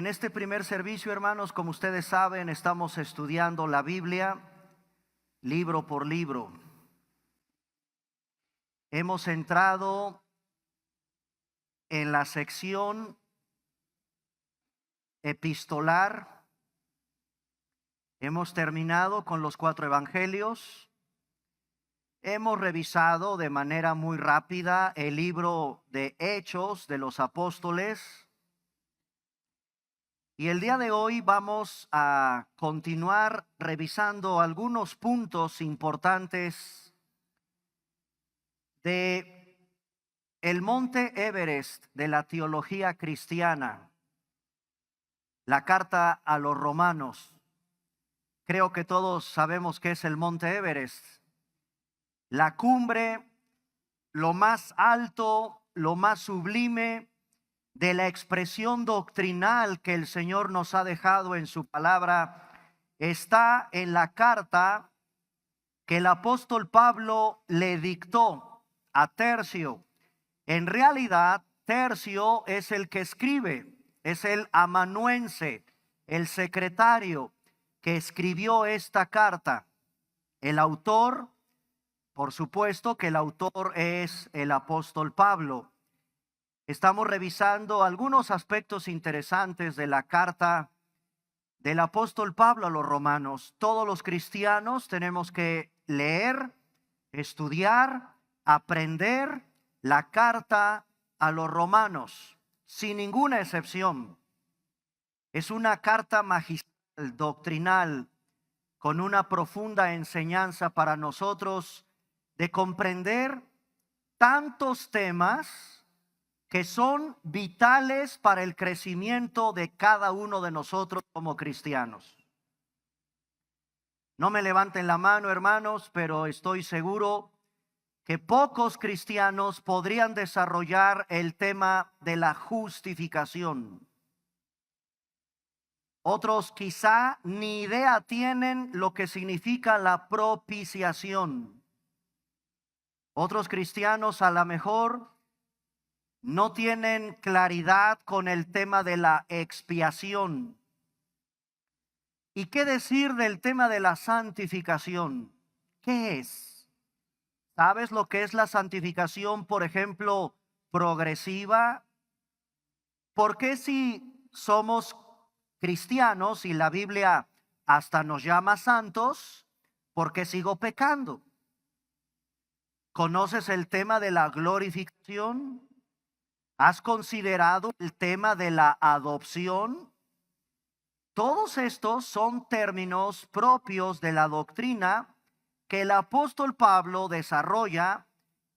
este primer servicio, hermanos, como ustedes saben, estamos estudiando la Biblia libro por libro. Hemos entrado en la sección epistolar. Hemos terminado con los 4 evangelios. Hemos revisado de manera muy rápida el libro de Hechos de los Apóstoles. Y el día de hoy vamos a continuar revisando algunos puntos importantes de el Monte Everest de la teología cristiana, la carta a los romanos. Creo que todos sabemos qué es el Monte Everest. La cumbre, lo más alto, lo más sublime de la expresión doctrinal que el Señor nos ha dejado en su palabra, está en la carta que el apóstol Pablo le dictó a Tercio. En realidad, Tercio es el que escribe, es el amanuense, el secretario que escribió esta carta. El autor, por supuesto que el autor es el apóstol Pablo. Estamos revisando algunos aspectos interesantes de la carta del apóstol Pablo a los romanos. Todos los cristianos tenemos que leer, estudiar, aprender la carta a los romanos, sin ninguna excepción. Es una carta magistral, doctrinal, con una profunda enseñanza para nosotros de comprender tantos temas que son vitales para el crecimiento de cada uno de nosotros como cristianos. No me levanten la mano, hermanos, pero estoy seguro que pocos cristianos podrían desarrollar el tema de la justificación. Otros quizá ni idea tienen lo que significa la propiciación. Otros cristianos a lo mejor no tienen claridad con el tema de la expiación. ¿Y qué decir del tema de la santificación? ¿Qué es? ¿Sabes lo que es la santificación, por ejemplo, progresiva? ¿Por qué si somos cristianos y la Biblia hasta nos llama santos, por qué sigo pecando? ¿Conoces el tema de la glorificación? ¿Has considerado el tema de la adopción? Todos estos son términos propios de la doctrina que el apóstol Pablo desarrolla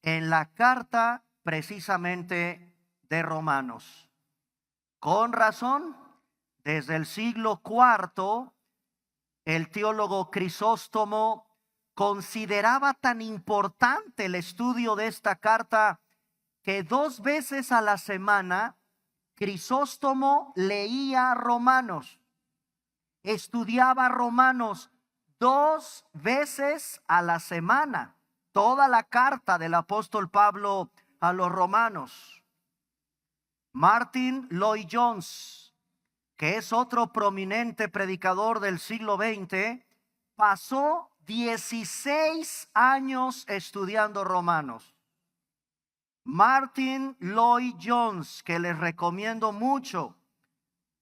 en la carta precisamente de Romanos. Con razón, desde el siglo IV, el teólogo Crisóstomo consideraba tan importante el estudio de esta carta que 2 veces a la semana Crisóstomo leía Romanos, estudiaba Romanos 2 veces a la semana, toda la carta del apóstol Pablo a los romanos. Martin Lloyd-Jones, que es otro prominente predicador del siglo XX, pasó 16 años estudiando Romanos. Martin Lloyd-Jones, que les recomiendo mucho,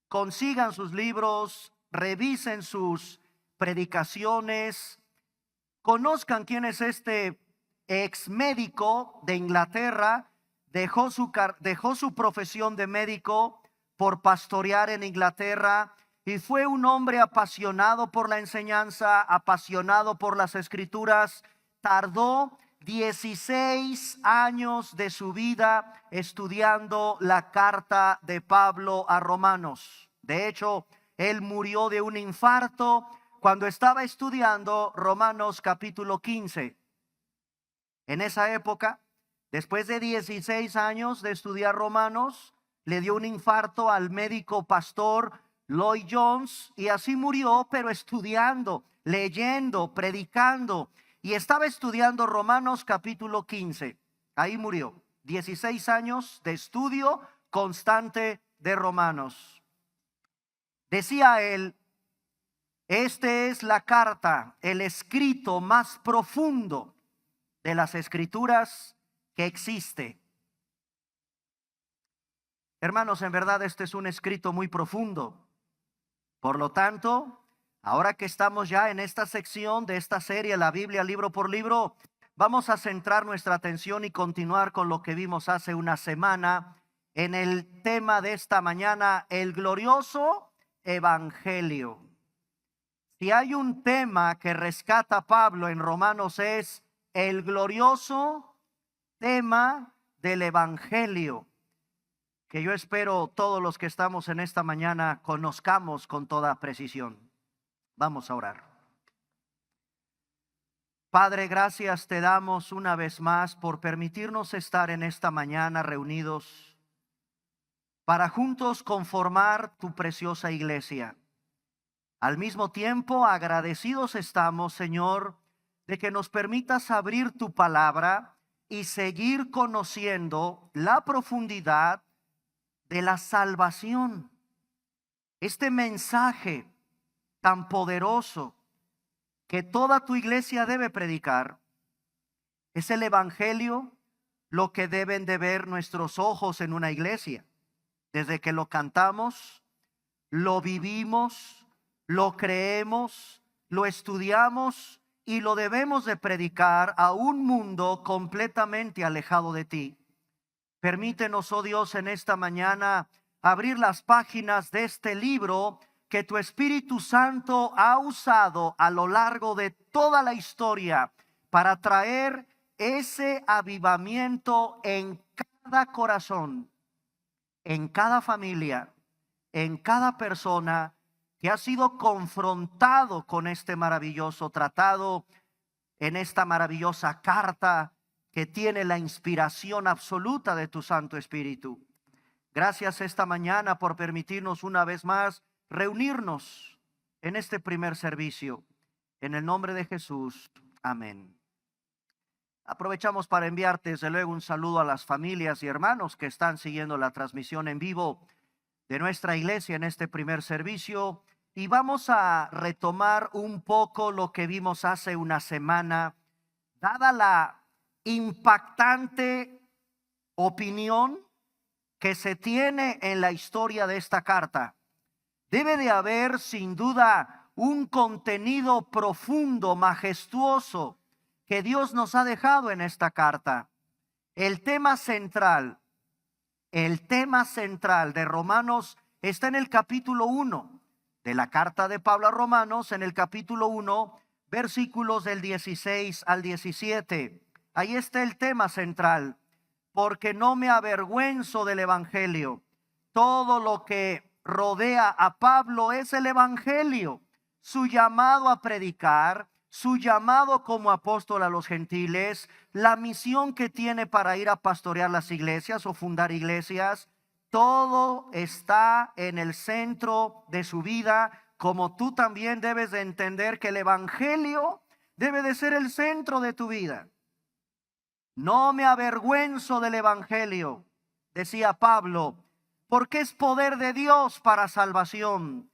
consigan sus libros, revisen sus predicaciones, conozcan quién es este ex médico de Inglaterra, dejó su profesión de médico por pastorear en Inglaterra y fue un hombre apasionado por la enseñanza, apasionado por las escrituras. Tardó 16 años de su vida estudiando la carta de Pablo a Romanos. De hecho, él murió de un infarto cuando estaba estudiando Romanos capítulo 15. En esa época, después de 16 años de estudiar Romanos, le dio un infarto al médico pastor Lloyd-Jones y así murió, pero estudiando, leyendo, predicando. Y estaba estudiando Romanos capítulo 15. Ahí murió. 16 años de estudio constante de Romanos. Decía él, este es la carta, el escrito más profundo de las escrituras que existe. Hermanos, en verdad este es un escrito muy profundo. Por lo tanto, ahora que estamos ya en esta sección de esta serie, la Biblia libro por libro, vamos a centrar nuestra atención y continuar con lo que vimos hace una semana en el tema de esta mañana, el glorioso evangelio. Si hay un tema que rescata Pablo en Romanos es el glorioso tema del evangelio, que yo espero todos los que estamos en esta mañana conozcamos con toda precisión. Vamos a orar. Padre, gracias te damos una vez más por permitirnos estar en esta mañana reunidos para juntos conformar tu preciosa iglesia. Al mismo tiempo, agradecidos estamos, Señor, de que nos permitas abrir tu palabra y seguir conociendo la profundidad de la salvación. Este mensaje tan poderoso que toda tu iglesia debe predicar es el evangelio, lo que deben de ver nuestros ojos en una iglesia. Desde que lo cantamos, lo vivimos, lo creemos, lo estudiamos y lo debemos de predicar a un mundo completamente alejado de ti. Permítenos, oh Dios, en esta mañana abrir las páginas de este libro que tu Espíritu Santo ha usado a lo largo de toda la historia para traer ese avivamiento en cada corazón, en cada familia, en cada persona que ha sido confrontado con este maravilloso tratado, en esta maravillosa carta que tiene la inspiración absoluta de tu Santo Espíritu. Gracias esta mañana por permitirnos una vez más reunirnos en este primer servicio. En el nombre de Jesús, amén. Aprovechamos para enviarte desde luego un saludo a las familias y hermanos que están siguiendo la transmisión en vivo de nuestra iglesia en este primer servicio, y vamos a retomar un poco lo que vimos hace una semana, dada la impactante opinión que se tiene en la historia de esta carta. Debe de haber sin duda un contenido profundo, majestuoso, que Dios nos ha dejado en esta carta. El tema central de Romanos está en el capítulo 1 de la carta de Pablo a Romanos, en el capítulo 1, versículos del 16 al 17. Ahí está el tema central, porque no me avergüenzo del evangelio. Todo lo que rodea a Pablo es el evangelio, su llamado a predicar, su llamado como apóstol a los gentiles, la misión que tiene para ir a pastorear las iglesias o fundar iglesias. Todo está en el centro de su vida, como tú también debes de entender que el evangelio debe de ser el centro de tu vida. No me avergüenzo del evangelio, decía Pablo, porque es poder de Dios para salvación.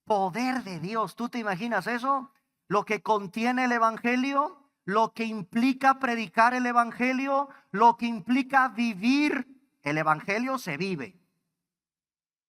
Poder de Dios, ¿tú te imaginas eso? Lo que contiene el evangelio, lo que implica predicar el evangelio, lo que implica vivir. El evangelio se vive.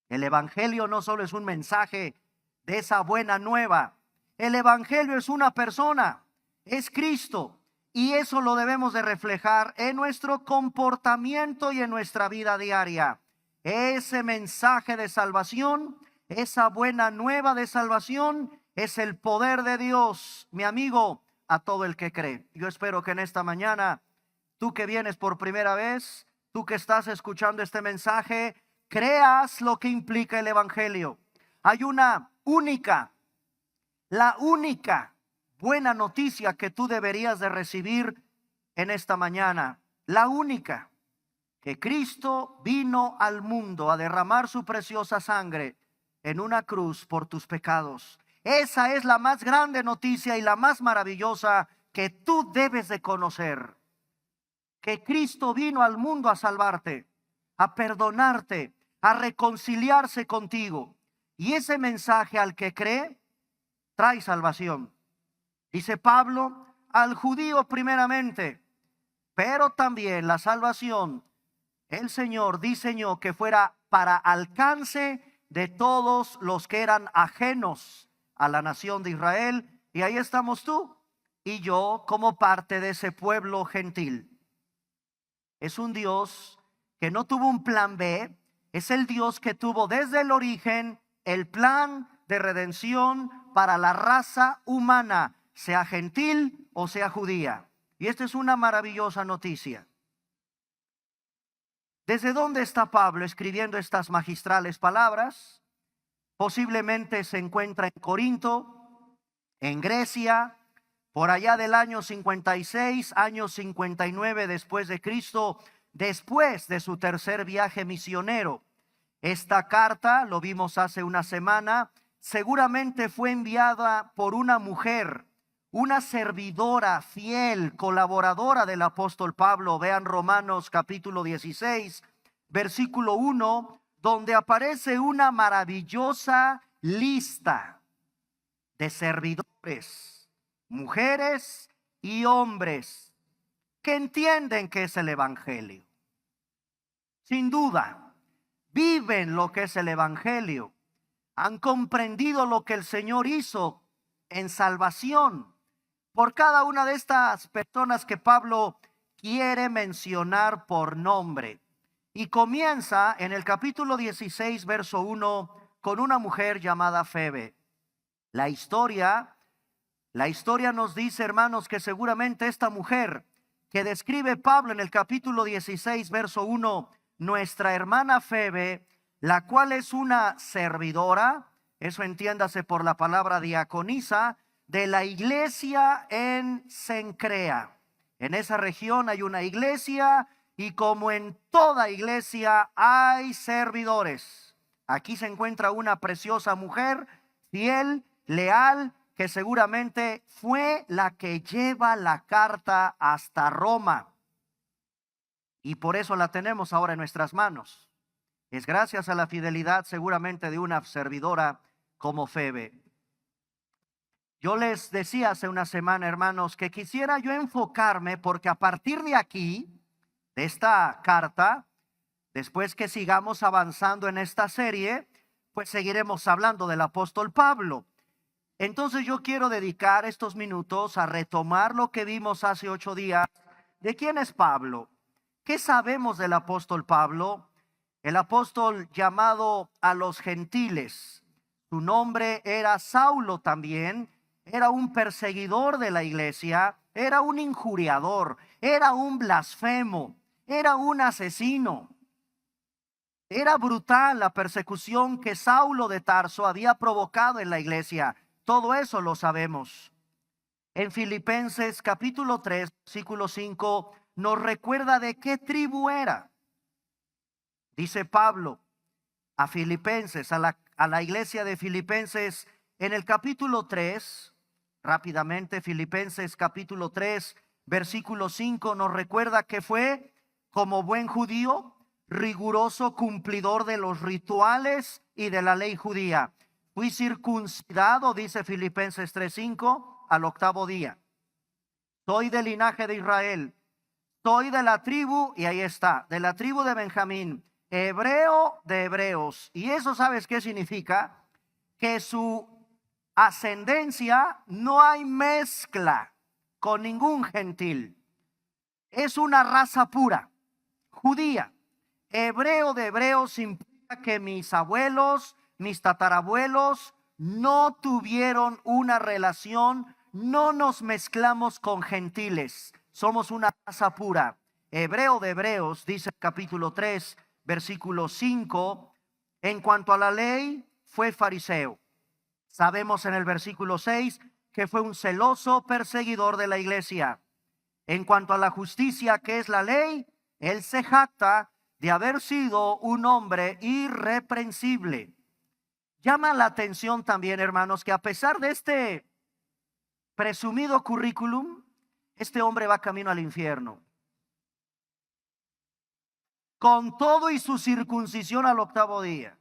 El evangelio no solo es un mensaje de esa buena nueva. El evangelio es una persona, es Cristo. Y eso lo debemos de reflejar en nuestro comportamiento y en nuestra vida diaria. Ese mensaje de salvación, esa buena nueva de salvación, es el poder de Dios, mi amigo, a todo el que cree. Yo espero que en esta mañana, tú que vienes por primera vez, tú que estás escuchando este mensaje, creas lo que implica el evangelio. Hay una única, la única buena noticia que tú deberías de recibir en esta mañana. La única, que Cristo vino al mundo a derramar su preciosa sangre en una cruz por tus pecados. Esa es la más grande noticia y la más maravillosa que tú debes de conocer. Que Cristo vino al mundo a salvarte, a perdonarte, a reconciliarse contigo. Y ese mensaje al que cree trae salvación. Dice Pablo, al judío primeramente, pero también la salvación el Señor diseñó que fuera para alcance de todos los que eran ajenos a la nación de Israel. Y ahí estamos tú y yo como parte de ese pueblo gentil. Es un Dios que no tuvo un plan B, es el Dios que tuvo desde el origen el plan de redención para la raza humana, sea gentil o sea judía. Y esta es una maravillosa noticia. ¿Desde dónde está Pablo escribiendo estas magistrales palabras? Posiblemente se encuentra en Corinto, en Grecia, por allá del año 56, año 59 después de Cristo, después de su tercer viaje misionero. Esta carta, lo vimos hace una semana, seguramente fue enviada por una mujer, una servidora fiel, colaboradora del apóstol Pablo. Vean Romanos capítulo 16, versículo 1, donde aparece una maravillosa lista de servidores, mujeres y hombres que entienden qué es el evangelio. Sin duda, viven lo que es el evangelio, han comprendido lo que el Señor hizo en salvación por cada una de estas personas que Pablo quiere mencionar por nombre. Y comienza en el capítulo 16, verso 1, con una mujer llamada Febe. La historia nos dice, hermanos, que seguramente esta mujer que describe Pablo en el capítulo 16, verso 1, nuestra hermana Febe, la cual es una servidora, eso entiéndase por la palabra diaconisa, de la iglesia en Cencrea. En esa región hay una iglesia y como en toda iglesia hay servidores. Aquí se encuentra una preciosa mujer, fiel, leal, que seguramente fue la que lleva la carta hasta Roma. Y por eso la tenemos ahora en nuestras manos. Es gracias a la fidelidad seguramente de una servidora como Febe. Yo les decía hace una semana, hermanos, que quisiera yo enfocarme porque a partir de aquí, de esta carta, después que sigamos avanzando en esta serie, pues seguiremos hablando del apóstol Pablo. Entonces yo quiero dedicar estos minutos a retomar lo que vimos hace 8 días. ¿De quién es Pablo? ¿Qué sabemos del apóstol Pablo? El apóstol llamado a los gentiles. Su nombre era Saulo también. Era un perseguidor de la iglesia. Era un injuriador. Era un blasfemo. Era un asesino. Era brutal la persecución que Saulo de Tarso había provocado en la iglesia. Todo eso lo sabemos. En Filipenses capítulo 3, versículo 5, nos recuerda de qué tribu era. Dice Pablo a Filipenses, a la iglesia de Filipenses, en el capítulo 3, rápidamente, Filipenses capítulo 3, versículo 5, nos recuerda que fue como buen judío, riguroso cumplidor de los rituales y de la ley judía. Fui circuncidado, dice Filipenses 3:5, al 8º día. Soy del linaje de Israel. Soy de la tribu, y ahí está, de la tribu de Benjamín, hebreo de hebreos. Y eso, ¿sabes qué significa? Que su ascendencia no hay mezcla con ningún gentil. Es una raza pura, judía. Hebreo de hebreos implica que mis abuelos, mis tatarabuelos no tuvieron una relación, no nos mezclamos con gentiles, somos una raza pura. Hebreo de hebreos, dice el capítulo 3, versículo 5, en cuanto a la ley, fue fariseo. Sabemos en el versículo 6 que fue un celoso perseguidor de la iglesia. En cuanto a la justicia, que es la ley, él se jacta de haber sido un hombre irreprensible. Llama la atención también, hermanos, que a pesar de este presumido currículum, este hombre va camino al infierno. Con todo y su circuncisión al 8º día,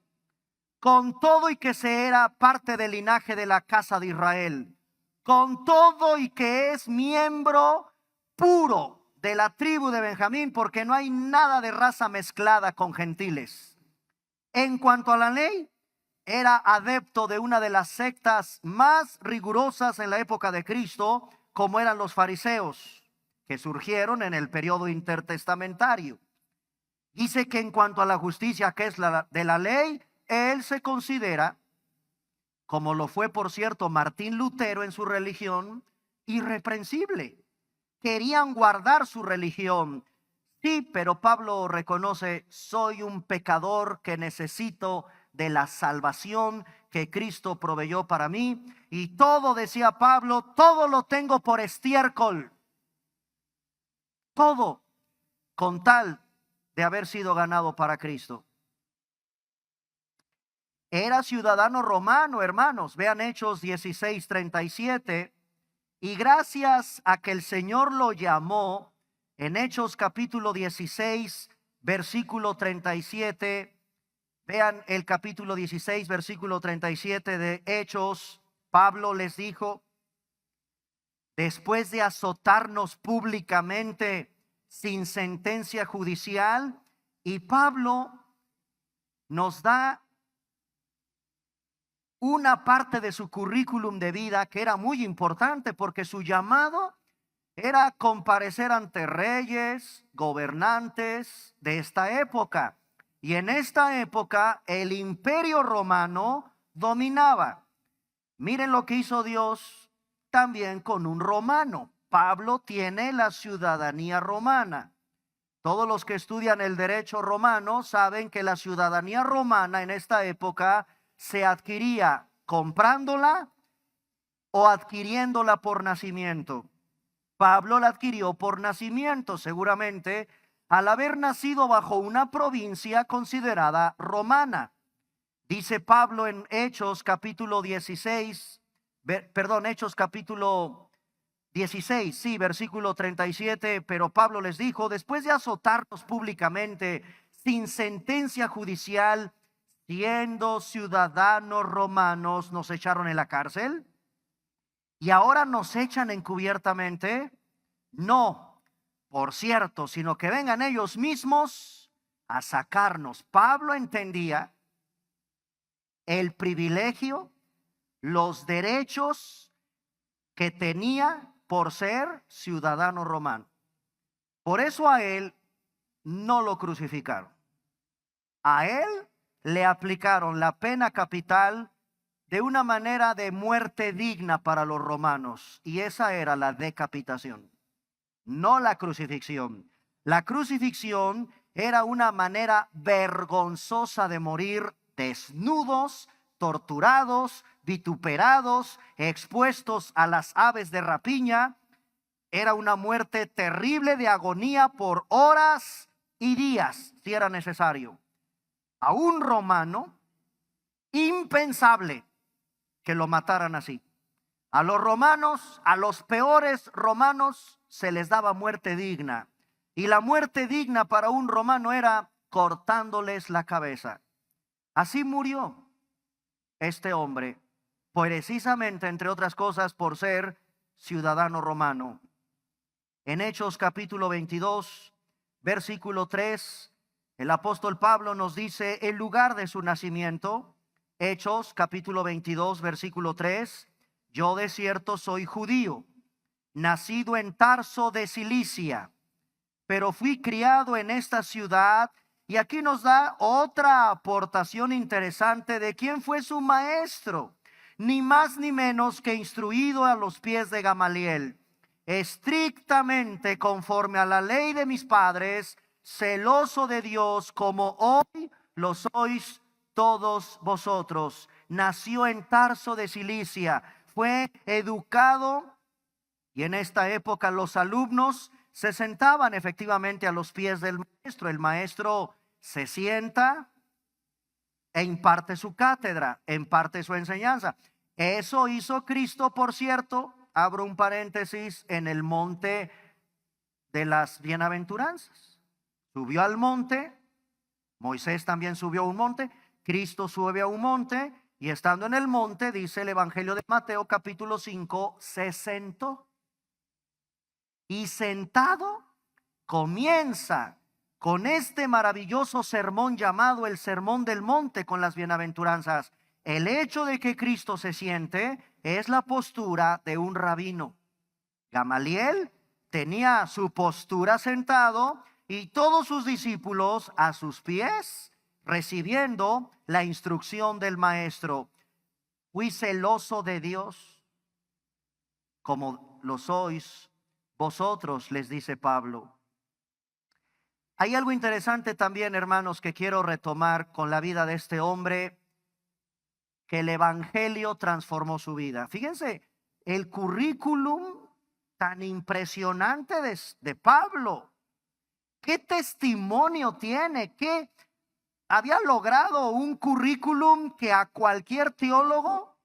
con todo y que se era parte del linaje de la casa de Israel, con todo y que es miembro puro de la tribu de Benjamín, porque no hay nada de raza mezclada con gentiles. En cuanto a la ley, era adepto de una de las sectas más rigurosas en la época de Cristo, como eran los fariseos, que surgieron en el periodo intertestamentario. Dice que en cuanto a la justicia, que es la de la ley, él se considera, como lo fue por cierto Martín Lutero en su religión, irreprensible. Querían guardar su religión. Sí, pero Pablo reconoce: soy un pecador que necesito de la salvación que Cristo proveyó para mí. Y todo, decía Pablo, todo lo tengo por estiércol. Todo con tal de haber sido ganado para Cristo. Era ciudadano romano, hermanos. Vean Hechos 16:37. Y gracias a que el Señor lo llamó, en Hechos capítulo 16, versículo 37, vean el capítulo 16, versículo 37 de Hechos. Pablo les dijo: después de azotarnos públicamente sin sentencia judicial. Y Pablo nos da una parte de su currículum de vida que era muy importante, porque su llamado era comparecer ante reyes, gobernantes de esta época. Y en esta época el imperio romano dominaba. Miren lo que hizo Dios también con un romano. Pablo tiene la ciudadanía romana. Todos los que estudian el derecho romano saben que la ciudadanía romana en esta época se adquiría comprándola o adquiriéndola por nacimiento. Pablo la adquirió por nacimiento, seguramente al haber nacido bajo una provincia considerada romana. Dice Pablo en Hechos capítulo 16, Hechos capítulo 16, sí, versículo 37, pero Pablo les dijo: después de azotarnos públicamente sin sentencia judicial, siendo ciudadanos romanos, nos echaron en la cárcel. ¿Y ahora nos echan encubiertamente? No, por cierto, sino que vengan ellos mismos a sacarnos. Pablo entendía el privilegio, los derechos que tenía por ser ciudadano romano. Por eso a él no lo crucificaron. A él le aplicaron la pena capital de una manera de muerte digna para los romanos, y esa era la decapitación, no la crucifixión. La crucifixión era una manera vergonzosa de morir, desnudos, torturados, vituperados, expuestos a las aves de rapiña. Era una muerte terrible de agonía por horas y días, si era necesario. A un romano, impensable que lo mataran así. A los romanos, a los peores romanos, se les daba muerte digna. Y la muerte digna para un romano era cortándoles la cabeza. Así murió este hombre, precisamente, entre otras cosas, por ser ciudadano romano. En Hechos capítulo 22, versículo 3, el apóstol Pablo nos dice el lugar de su nacimiento. Hechos capítulo 22, versículo 3: yo de cierto soy judío, nacido en Tarso de Cilicia, pero fui criado en esta ciudad. Y aquí nos da otra aportación interesante de quién fue su maestro. Ni más ni menos que instruido a los pies de Gamaliel, estrictamente conforme a la ley de mis padres, celoso de Dios como hoy lo sois todos vosotros. Nació en Tarso de Cilicia, fue educado, y en esta época los alumnos se sentaban efectivamente a los pies del maestro. El maestro se sienta e imparte su cátedra, imparte su enseñanza. Eso hizo Cristo, por cierto, abro un paréntesis, en el monte de las bienaventuranzas. Subió al monte, Moisés también subió a un monte, Cristo sube a un monte y estando en el monte, dice el Evangelio de Mateo capítulo 5, se sentó. Y sentado comienza con este maravilloso sermón llamado el Sermón del Monte con las bienaventuranzas. El hecho de que Cristo se siente es la postura de un rabino. Gamaliel tenía su postura sentado y todos sus discípulos a sus pies recibiendo la instrucción del maestro. Fui celoso de Dios como lo sois vosotros, les dice Pablo. Hay algo interesante también, hermanos, que quiero retomar con la vida de este hombre, que el evangelio transformó su vida. Fíjense, el currículum tan impresionante de Pablo. ¿Qué testimonio tiene? ¿Qué había logrado? Un currículum que a cualquier teólogo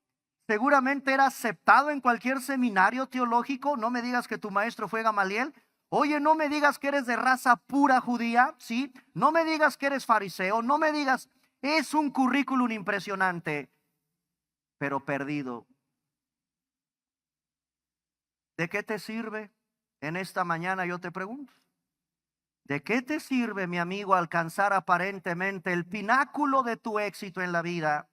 seguramente era aceptado en cualquier seminario teológico. No me digas que tu maestro fue Gamaliel. Oye, no me digas que eres de raza pura judía, ¿sí? No me digas que eres fariseo, no me digas. Es un currículum impresionante, pero perdido. ¿De qué te sirve en esta mañana? Yo te pregunto. ¿De qué te sirve, mi amigo, alcanzar aparentemente el pináculo de tu éxito en la vida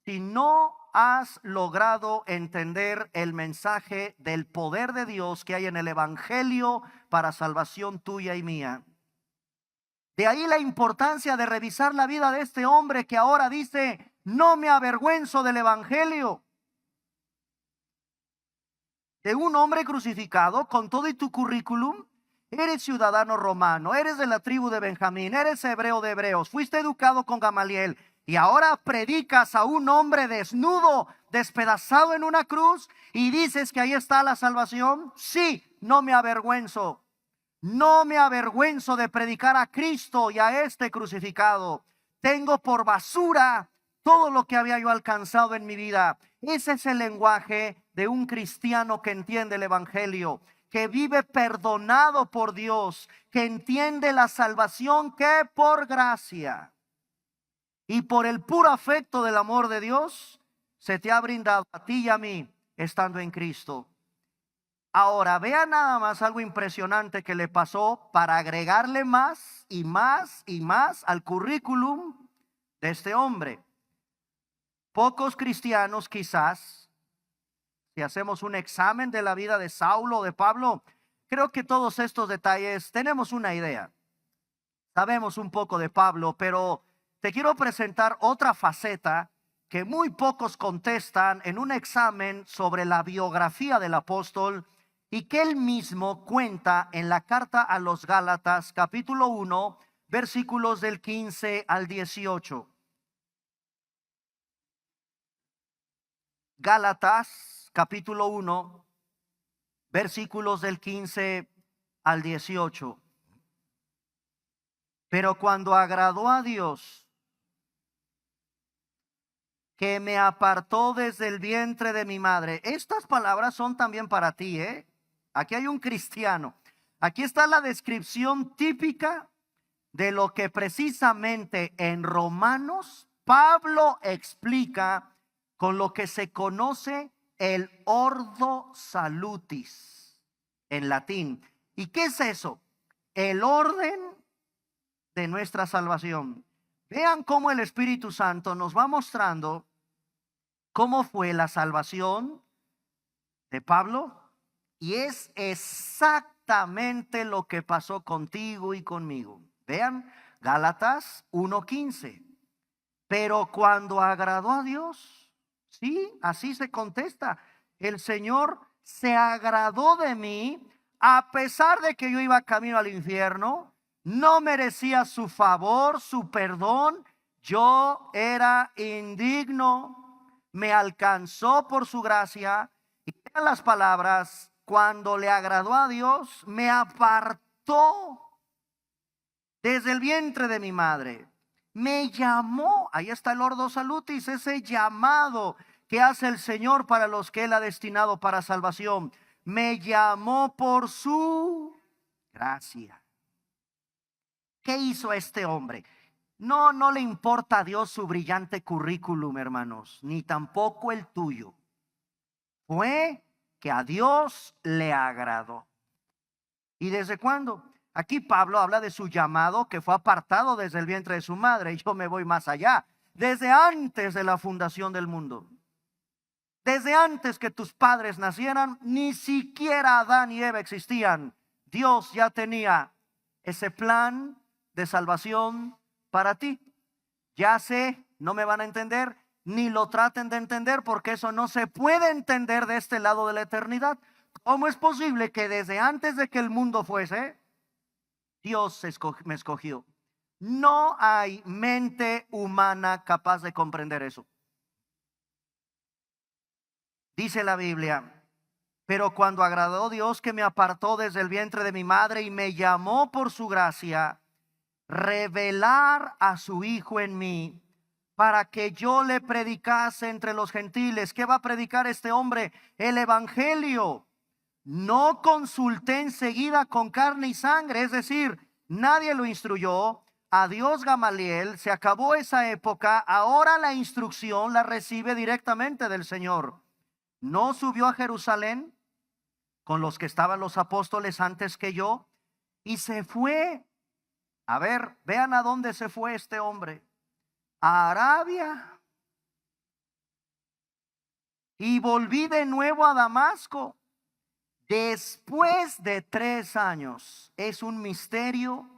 si no has logrado entender el mensaje del poder de Dios que hay en el evangelio para salvación tuya y mía? De ahí la importancia de revisar la vida de este hombre que ahora dice: no me avergüenzo del evangelio. De un hombre crucificado con todo y tu currículum. Eres ciudadano romano, eres de la tribu de Benjamín, eres hebreo de hebreos, fuiste educado con Gamaliel y ahora predicas a un hombre desnudo, despedazado en una cruz, y dices que ahí está la salvación. Sí, no me avergüenzo. No me avergüenzo de predicar a Cristo y a este crucificado. Tengo por basura todo lo que había yo alcanzado en mi vida. Ese es el lenguaje de un cristiano que entiende el evangelio, que vive perdonado por Dios, que entiende la salvación que por gracia y por el puro afecto del amor de Dios se te ha brindado a ti y a mí estando en Cristo. Ahora, vean nada más algo impresionante que le pasó para agregarle más y más y más al currículum de este hombre. Pocos cristianos quizás, si hacemos un examen de la vida de Saulo o de Pablo, creo que todos estos detalles tenemos una idea. Sabemos un poco de Pablo, pero te quiero presentar otra faceta que muy pocos contestan en un examen sobre la biografía del apóstol y que él mismo cuenta en la carta a los Gálatas, capítulo 1, versículos del 15 al 18. Gálatas, capítulo 1, versículos del 15 al 18. Pero cuando agradó a Dios, que me apartó desde el vientre de mi madre. Estas palabras son también para ti, ¿eh? Aquí hay un cristiano. Aquí está la descripción típica de lo que precisamente en Romanos Pablo explica con lo que se conoce el ordo salutis en latín. ¿Y qué es eso? El orden de nuestra salvación. Vean cómo el Espíritu Santo nos va mostrando cómo fue la salvación de Pablo, y es exactamente lo que pasó contigo y conmigo. Vean Gálatas 1:15. Pero cuando agradó a Dios, sí, así se contesta. El Señor se agradó de mí a pesar de que yo iba camino al infierno. No merecía su favor, su perdón. Yo era indigno. Me alcanzó por su gracia. Y vean las palabras: cuando le agradó a Dios, me apartó desde el vientre de mi madre. Me llamó. Ahí está el ordo salutis, ese llamado que hace el Señor para los que Él ha destinado para salvación. Me llamó por su gracia. ¿Qué hizo este hombre? No, no le importa a Dios su brillante currículum, hermanos, ni tampoco el tuyo. Fue que a Dios le agradó. ¿Y desde cuándo? Aquí Pablo habla de su llamado que fue apartado desde el vientre de su madre. Y yo me voy más allá. Desde antes de la fundación del mundo. Desde antes que tus padres nacieran, ni siquiera Adán y Eva existían. Dios ya tenía ese plan de salvación para ti. Ya sé, no me van a entender, ni lo traten de entender, porque eso no se puede entender de este lado de la eternidad. ¿Cómo es posible que desde antes de que el mundo fuese, Dios me escogió? No hay mente humana capaz de comprender eso. Dice la Biblia: pero cuando agradó Dios, que me apartó desde el vientre de mi madre y me llamó por su gracia, revelar a su Hijo en mí, para que yo le predicase entre los gentiles. ¿Qué va a predicar este hombre? El evangelio. No consulté enseguida con carne y sangre, es decir, nadie lo instruyó. A Dios Gamaliel, se acabó esa época, ahora la instrucción la recibe directamente del Señor. No subió a Jerusalén con los que estaban los apóstoles antes que yo y se fue. A ver, vean a dónde se fue este hombre. A Arabia. Y volví de nuevo a Damasco. Después de 3 años. Es un misterio.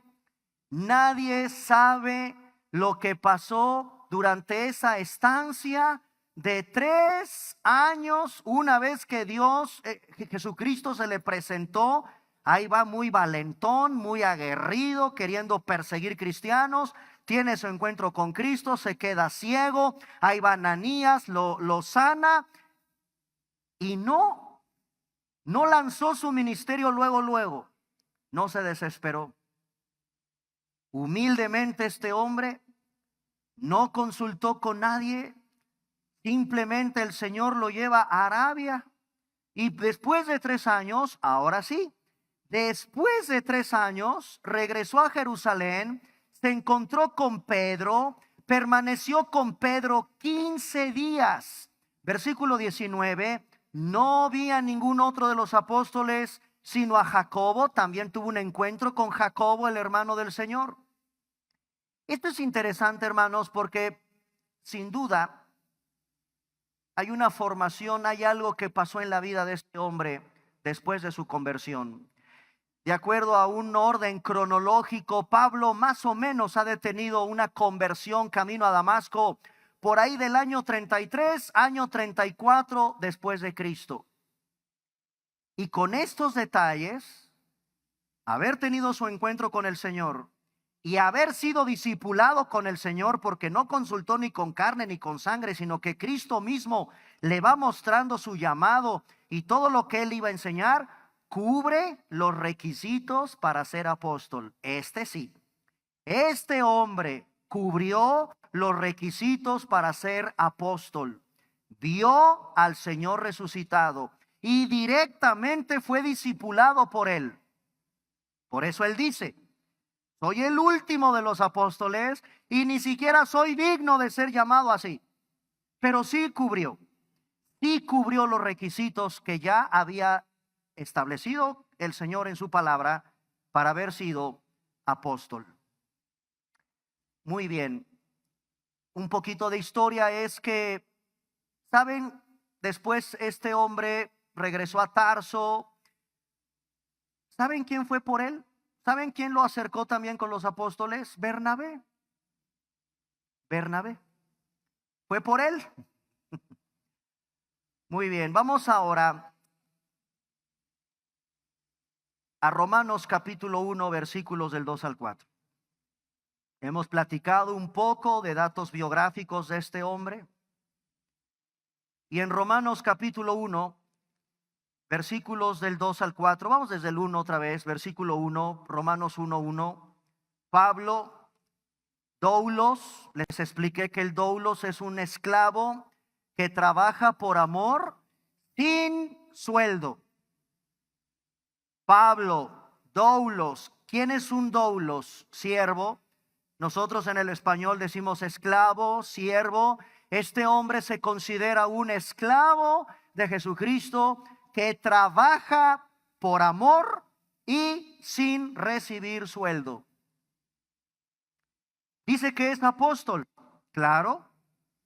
Nadie sabe lo que pasó durante esa estancia de 3 años. Una vez que Dios, Jesucristo se le presentó, ahí va muy valentón, muy aguerrido, queriendo perseguir cristianos. Tiene su encuentro con Cristo, se queda ciego. Ahí va Ananías, lo sana. Y no lanzó su ministerio luego. No se desesperó. Humildemente este hombre no consultó con nadie. Simplemente el Señor lo lleva a Arabia. Y después de 3 años, ahora sí, después de 3 años, regresó a Jerusalén, se encontró con Pedro, permaneció con Pedro 15 días. Versículo 19, no vi a ningún otro de los apóstoles, sino a Jacobo. También tuvo un encuentro con Jacobo, el hermano del Señor. Esto es interesante, hermanos, porque sin duda hay una formación, hay algo que pasó en la vida de este hombre después de su conversión. De acuerdo a un orden cronológico, Pablo más o menos ha detenido una conversión camino a Damasco por ahí del año 33, año 34 después de Cristo. Y con estos detalles, haber tenido su encuentro con el Señor y haber sido discipulado con el Señor, porque no consultó ni con carne ni con sangre, sino que Cristo mismo le va mostrando su llamado y todo lo que él iba a enseñar, cubre los requisitos para ser apóstol. Este hombre cubrió los requisitos para ser apóstol. Vio al Señor resucitado y directamente fue discipulado por él. Por eso él dice: soy el último de los apóstoles y ni siquiera soy digno de ser llamado así. Pero sí cubrió los requisitos que ya había establecido el Señor en su palabra para haber sido apóstol. Muy bien. Un poquito de historia es que, ¿saben? Después este hombre regresó a Tarso. ¿Saben quién fue por él? ¿Saben quién lo acercó también con los apóstoles? Bernabé. Fue por él. Muy bien, vamos ahora a Romanos capítulo 1, versículos del 2 al 4. Hemos platicado un poco de datos biográficos de este hombre. Y en Romanos capítulo 1, versículos del 2 al 4, vamos desde el 1 otra vez, versículo 1, Romanos 1:1. Pablo, doulos, les expliqué que el doulos es un esclavo que trabaja por amor sin sueldo. Pablo, doulos. ¿Quién es un doulos? Siervo. Nosotros en el español decimos esclavo, siervo. Este hombre se considera un esclavo de Jesucristo que trabaja por amor y sin recibir sueldo. Dice que es apóstol. Claro,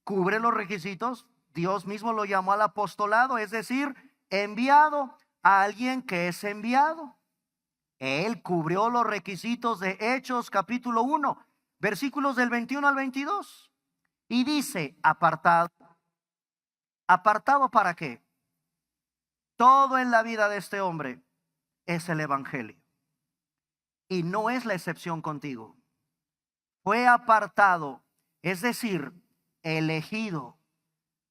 cubre los requisitos. Dios mismo lo llamó al apostolado, es decir, enviado, a alguien que es enviado. Él cubrió los requisitos de Hechos capítulo 1, versículos del 21 al 22. Y dice, apartado. ¿Apartado para qué? Todo en la vida de este hombre es el evangelio. Y no es la excepción contigo. Fue apartado, es decir, elegido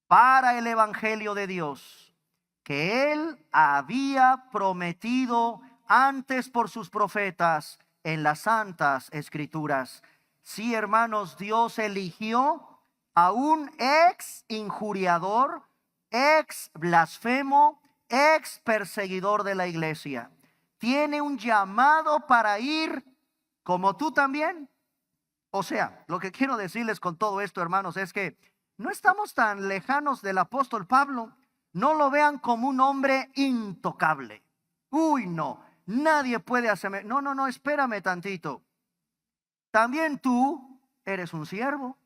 para el evangelio de Dios, que él había prometido antes por sus profetas en las santas escrituras. Sí, hermanos, Dios eligió a un ex injuriador, ex blasfemo, ex perseguidor de la iglesia. Tiene un llamado para ir como tú también. O sea, lo que quiero decirles con todo esto, hermanos, es que no estamos tan lejanos del apóstol Pablo. No lo vean como un hombre intocable. Uy, no, nadie puede hacerme. No, espérame tantito. También tú eres un siervo.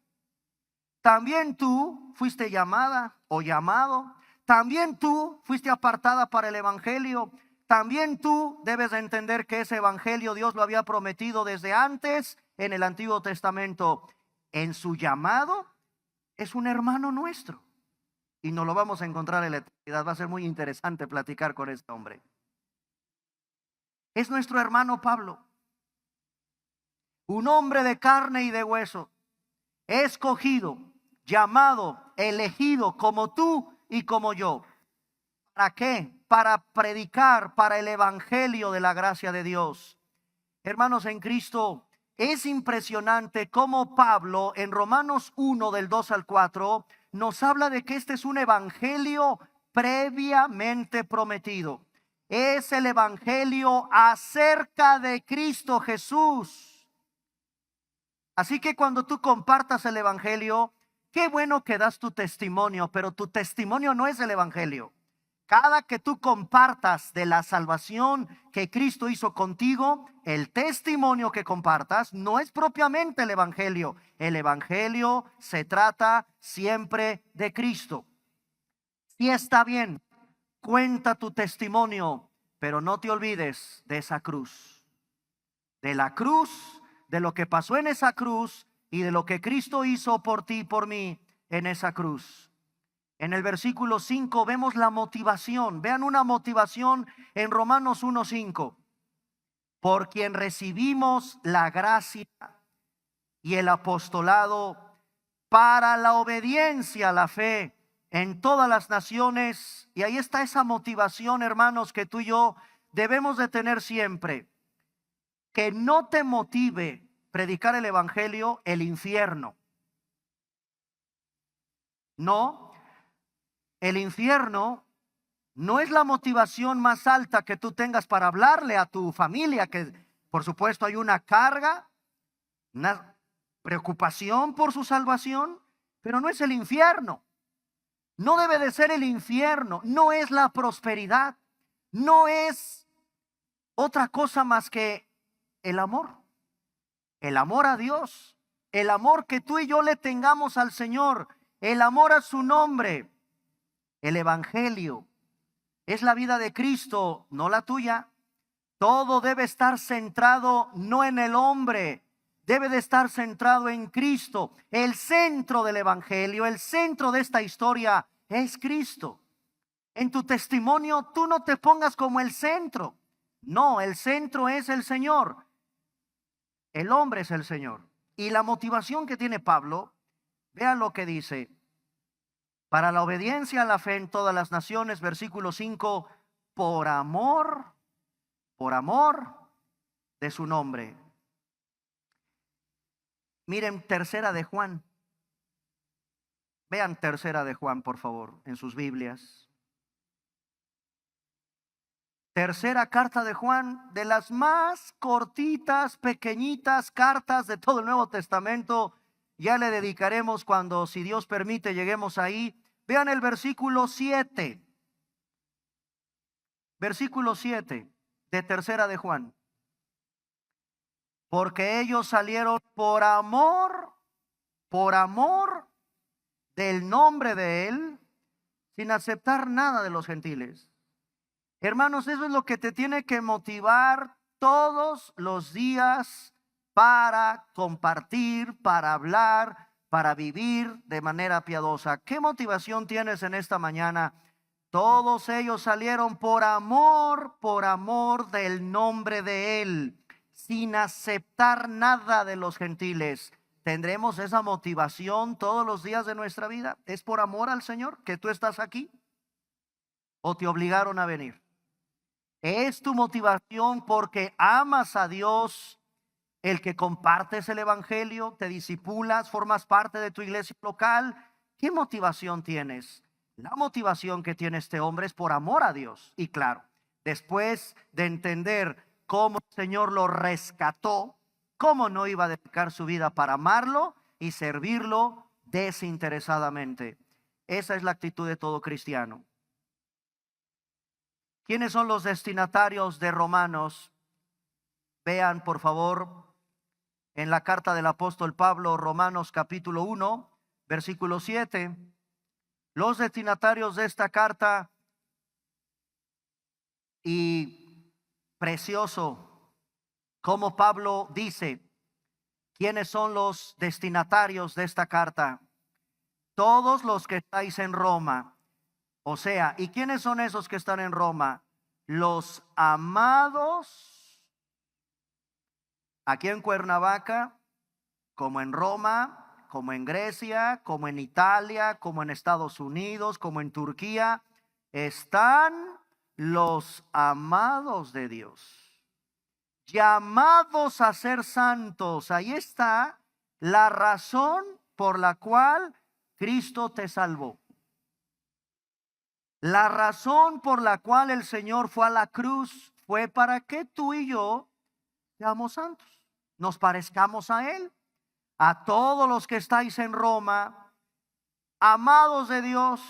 También tú fuiste llamada o llamado. También tú fuiste apartada para el evangelio. También tú debes de entender que ese evangelio Dios lo había prometido desde antes en el Antiguo Testamento. En su llamado es un hermano nuestro y nos lo vamos a encontrar en la eternidad. Va a ser muy interesante platicar con este hombre. Es nuestro hermano Pablo, un hombre de carne y de hueso, escogido, llamado, elegido como tú y como yo. ¿Para qué? Para predicar para el evangelio de la gracia de Dios. Hermanos en Cristo, es impresionante cómo Pablo en Romanos 1 del 2 al 4 nos habla de que este es un evangelio previamente prometido. Es el evangelio acerca de Cristo Jesús. Así que cuando tú compartas el evangelio, qué bueno que das tu testimonio, pero tu testimonio no es el evangelio. Cada que tú compartas de la salvación que Cristo hizo contigo, el testimonio que compartas no es propiamente el evangelio. El evangelio se trata siempre de Cristo. Y está bien, cuenta tu testimonio, pero no te olvides de esa cruz. De la cruz, de lo que pasó en esa cruz y de lo que Cristo hizo por ti y por mí en esa cruz. En el versículo 5 vemos la motivación. Vean una motivación en Romanos 1:5. Por quien recibimos la gracia y el apostolado para la obediencia a la fe en todas las naciones. Y ahí está esa motivación, hermanos, que tú y yo debemos de tener siempre. Que no te motive predicar el evangelio el infierno. No. El infierno no es la motivación más alta que tú tengas para hablarle a tu familia, que por supuesto hay una carga, una preocupación por su salvación, pero no es el infierno. No debe de ser el infierno, no es la prosperidad, no es otra cosa más que el amor a Dios, el amor que tú y yo le tengamos al Señor, el amor a su nombre. El evangelio es la vida de Cristo, no la tuya. Todo debe estar centrado no en el hombre, debe de estar centrado en Cristo. El centro del evangelio, el centro de esta historia es Cristo. En tu testimonio tú no te pongas como el centro. No, el centro es el Señor. El hombre es el Señor. Y la motivación que tiene Pablo, vean lo que dice. Para la obediencia a la fe en todas las naciones, versículo 5, por amor de su nombre. Miren tercera de Juan. Vean tercera de Juan, por favor, en sus Biblias. Tercera carta de Juan, de las más cortitas, pequeñitas cartas de todo el Nuevo Testamento. Ya le dedicaremos cuando, si Dios permite, lleguemos ahí. Vean el versículo 7. Versículo 7 de tercera de Juan. Porque ellos salieron por amor del nombre de Él, sin aceptar nada de los gentiles. Hermanos, eso es lo que te tiene que motivar todos los días para compartir, para hablar, para vivir de manera piadosa. ¿Qué motivación tienes en esta mañana? Todos ellos salieron por amor del nombre de Él, sin aceptar nada de los gentiles. ¿Tendremos esa motivación todos los días de nuestra vida? ¿Es por amor al Señor que tú estás aquí? ¿O te obligaron a venir? ¿Es tu motivación porque amas a Dios, el que compartes el evangelio, te discipulas, formas parte de tu iglesia local? ¿Qué motivación tienes? La motivación que tiene este hombre es por amor a Dios. Y claro, después de entender cómo el Señor lo rescató, cómo no iba a dedicar su vida para amarlo y servirlo desinteresadamente. Esa es la actitud de todo cristiano. ¿Quiénes son los destinatarios de Romanos? Vean, por favor, en la carta del apóstol Pablo, Romanos capítulo 1, versículo 7. Los destinatarios de esta carta, y precioso como Pablo dice, ¿quiénes son los destinatarios de esta carta? Todos los que estáis en Roma. O sea, ¿y quiénes son esos que están en Roma? Los amados, aquí en Cuernavaca, como en Roma, como en Grecia, como en Italia, como en Estados Unidos, como en Turquía, están los amados de Dios, llamados a ser santos. Ahí está la razón por la cual Cristo te salvó. La razón por la cual el Señor fue a la cruz fue para que tú y yo seamos santos, nos parezcamos a Él. A todos los que estáis en Roma, amados de Dios,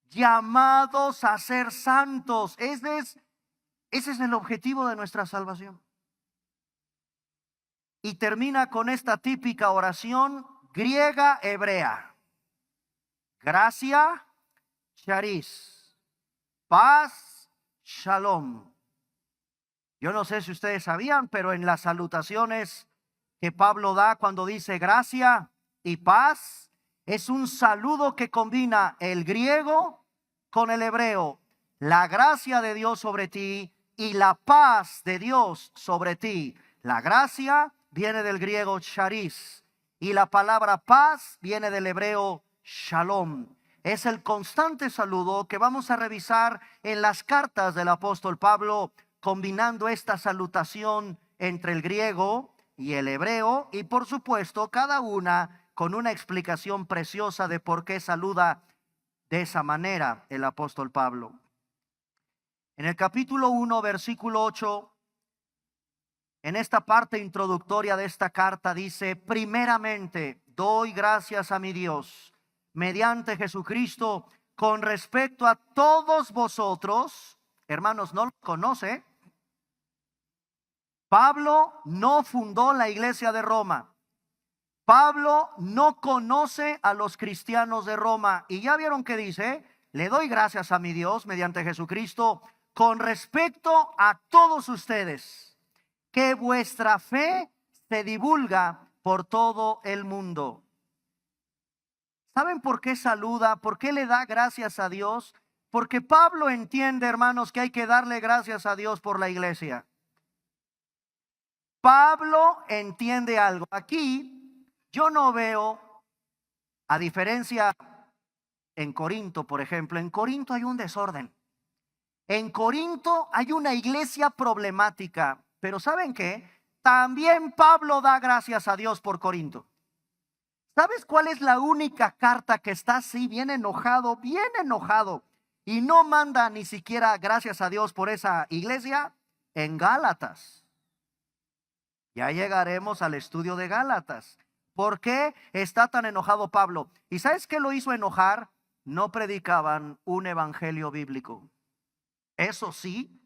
llamados a ser santos. Ese es el objetivo de nuestra salvación. Y termina con esta típica oración griega hebrea: gracia, charis, paz, shalom. Yo no sé si ustedes sabían, pero en las salutaciones que Pablo da cuando dice gracia y paz, es un saludo que combina el griego con el hebreo. La gracia de Dios sobre ti y la paz de Dios sobre ti. La gracia viene del griego charis y la palabra paz viene del hebreo shalom. Es el constante saludo que vamos a revisar en las cartas del apóstol Pablo, combinando esta salutación entre el griego y el hebreo, y por supuesto cada una con una explicación preciosa de por qué saluda de esa manera el apóstol Pablo. En el capítulo 1, versículo 8, en esta parte introductoria de esta carta dice: primeramente doy gracias a mi Dios mediante Jesucristo con respecto a todos vosotros. Hermanos, ¿no lo conoce? Pablo no fundó la iglesia de Roma. Pablo no conoce a los cristianos de Roma. Y ya vieron que dice: le doy gracias a mi Dios mediante Jesucristo con respecto a todos ustedes, que vuestra fe se divulga por todo el mundo. ¿Saben por qué saluda? ¿Por qué le da gracias a Dios? Porque Pablo entiende, hermanos, que hay que darle gracias a Dios por la iglesia. Pablo entiende algo. Aquí yo no veo, a diferencia en Corinto, por ejemplo, en Corinto hay un desorden. En Corinto hay una iglesia problemática. Pero ¿saben qué? También Pablo da gracias a Dios por Corinto. ¿Sabes cuál es la única carta que está así bien enojado y no manda ni siquiera gracias a Dios por esa iglesia en Gálatas. Ya llegaremos al estudio de Gálatas. ¿Por qué está tan enojado Pablo? ¿Y sabes qué lo hizo enojar? No predicaban un evangelio bíblico. Eso sí,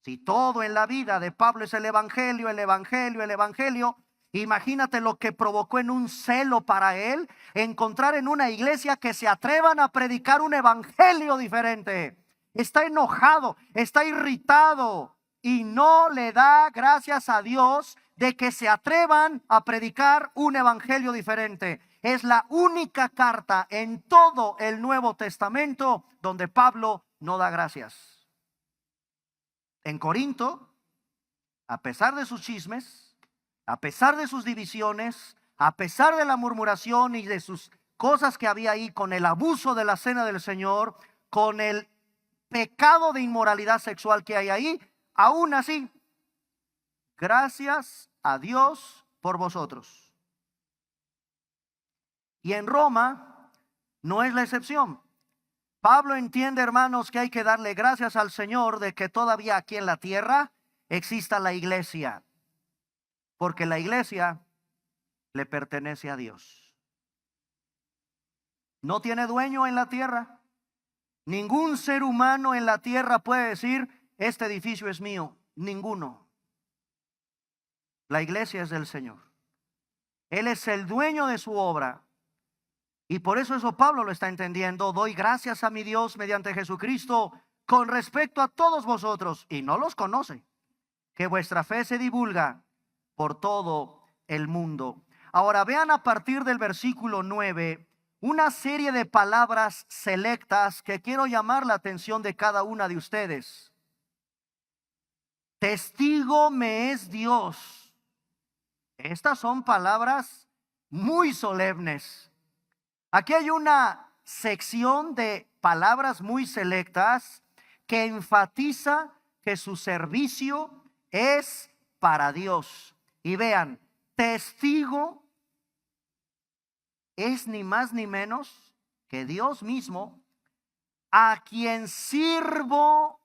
si todo en la vida de Pablo es el evangelio, el evangelio, el evangelio, imagínate lo que provocó en un celo para él encontrar en una iglesia que se atrevan a predicar un evangelio diferente. Está enojado, está irritado y no le da gracias a Dios de que se atrevan a predicar un evangelio diferente. Es la única carta en todo el Nuevo Testamento donde Pablo no da gracias. En Corinto, a pesar de sus chismes, a pesar de sus divisiones, a pesar de la murmuración y de sus cosas que había ahí, con el abuso de la cena del Señor, con el pecado de inmoralidad sexual que hay ahí, aún así, gracias a Dios por vosotros. Y en Roma no es la excepción. Pablo entiende, hermanos, que hay que darle gracias al Señor de que todavía aquí en la tierra exista la iglesia, porque la iglesia le pertenece a Dios. No tiene dueño en la tierra. Ningún ser humano en la tierra puede decir, este edificio es mío. Ninguno. La iglesia es del Señor. Él es el dueño de su obra. Y por eso Pablo lo está entendiendo. Doy gracias a mi Dios mediante Jesucristo con respecto a todos vosotros, y no los conoce, que vuestra fe se divulga por todo el mundo. Ahora vean a partir del versículo 9 una serie de palabras selectas que quiero llamar la atención de cada una de ustedes. Testigo me es Dios. Estas son palabras muy solemnes. Aquí hay una sección de palabras muy selectas que enfatiza que su servicio es para Dios. Y vean, testigo es ni más ni menos que Dios mismo, a quien sirvo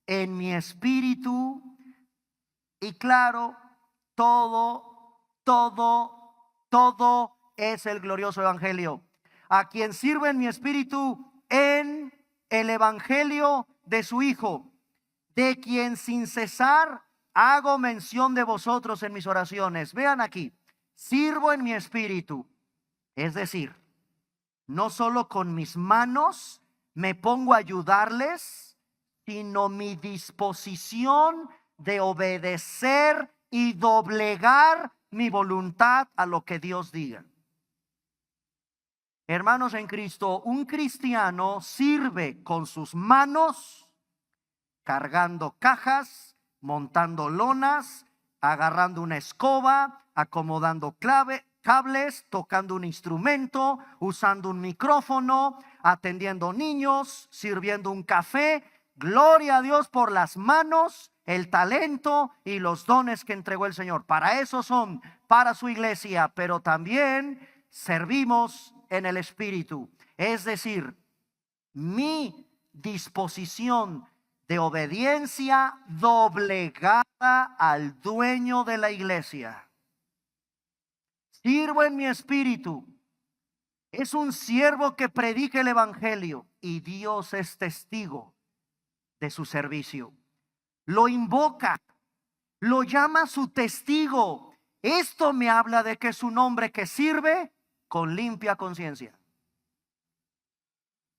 en mi espíritu. Y claro, todo es el glorioso evangelio. A quien sirve en mi espíritu en el evangelio de su Hijo, de quien sin cesar hago mención de vosotros en mis oraciones. Vean aquí, sirvo en mi espíritu, es decir, no solo con mis manos me pongo a ayudarles, sino mi disposición de obedecer y doblegar mi voluntad a lo que Dios diga. Hermanos en Cristo, un cristiano sirve con sus manos, cargando cajas, montando lonas, agarrando una escoba, acomodando cables, tocando un instrumento, usando un micrófono, atendiendo niños, sirviendo un café. Gloria a Dios por las manos, el talento y los dones que entregó el Señor. Para eso son, para su iglesia, pero también servimos en el espíritu. Es decir, mi disposición de obediencia doblegada al dueño de la iglesia. Sirvo en mi espíritu. Es un siervo que predica el evangelio y Dios es testigo de su servicio. Lo invoca, lo llama su testigo. Esto me habla de que es un hombre que sirve con limpia conciencia.